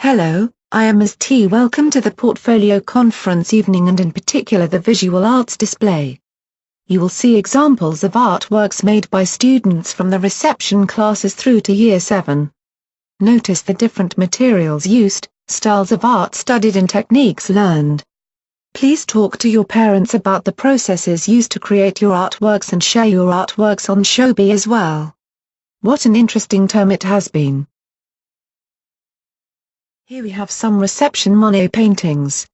Hello, I am Ms. T. Welcome to the Portfolio Conference evening and in particular the Visual Arts display. You will see examples of artworks made by students from the reception classes through to Year 7. Notice the different materials used, styles of art studied and techniques learned. Please talk to your parents about the processes used to create your artworks and share your artworks on Shobi as well. What an interesting term it has been. Here we have some reception Monet paintings.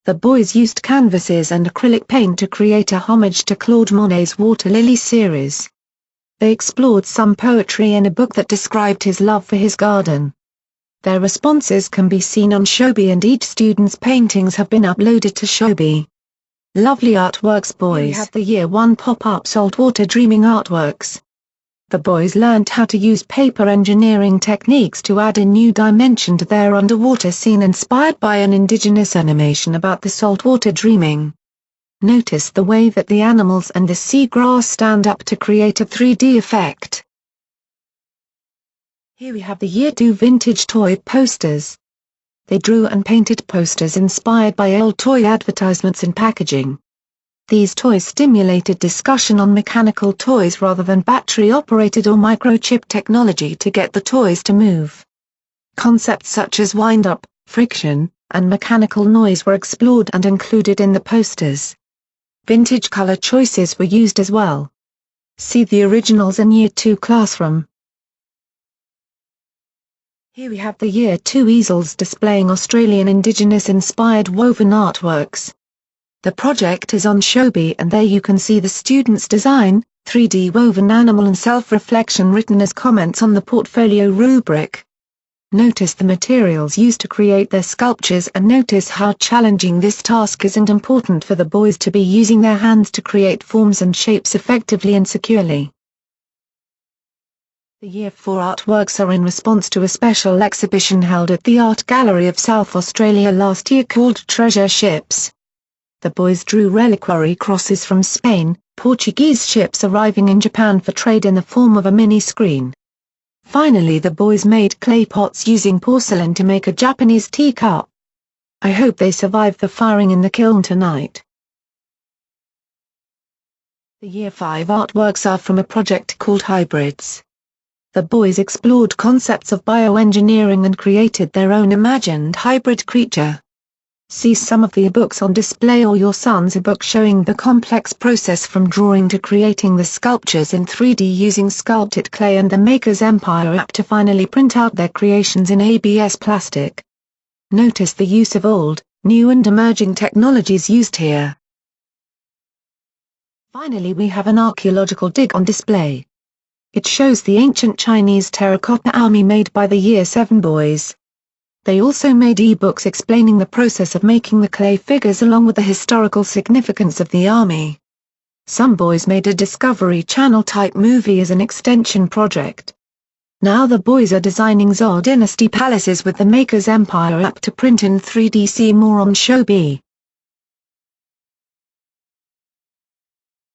The boys used canvases and acrylic paint to create a homage to Claude Monet's Water Lily series. They explored some poetry in a book that described his love for his garden. Their responses can be seen on Shobi and each student's paintings have been uploaded to Shobi. Lovely artworks boys. Here we have the Year 1 pop-up saltwater dreaming artworks. The boys learned how to use paper engineering techniques to add a new dimension to their underwater scene inspired by an indigenous animation about the saltwater dreaming. Notice the way that the animals and the seagrass stand up to create a 3D effect. Here we have the Year 2 vintage toy posters. They drew and painted posters inspired by old toy advertisements and packaging. These toys stimulated discussion on mechanical toys rather than battery-operated or microchip technology to get the toys to move. Concepts such as wind-up, friction, and mechanical noise were explored and included in the posters. Vintage color choices were used as well. See the originals in Year 2 classroom. Here we have the Year 2 easels displaying Australian Indigenous-inspired woven artworks. The project is on Shobi and there you can see the students' design, 3D woven animal and self-reflection written as comments on the portfolio rubric. Notice the materials used to create their sculptures and notice how challenging this task is and important for the boys to be using their hands to create forms and shapes effectively and securely. The Year 4 artworks are in response to a special exhibition held at the Art Gallery of South Australia last year called Treasure Ships. The boys drew reliquary crosses from Spain, Portuguese ships arriving in Japan for trade in the form of a mini-screen. Finally the boys made clay pots using porcelain to make a Japanese teacup. I hope they survive the firing in the kiln tonight. The Year 5 artworks are from a project called Hybrids. The boys explored concepts of bioengineering and created their own imagined hybrid creature. See some of the ebooks on display or your son's ebook showing the complex process from drawing to creating the sculptures in 3D using sculpted clay and the Maker's Empire app to finally print out their creations in ABS plastic. Notice the use of old, new and emerging technologies used here. Finally we have an archaeological dig on display. It shows the ancient Chinese terracotta army made by the Year 7 boys. They also made e-books explaining the process of making the clay figures along with the historical significance of the army. Some boys made a Discovery Channel type movie as an extension project. Now the boys are designing Zhou Dynasty palaces with the Maker's Empire app to print in 3D. See more on Shobi.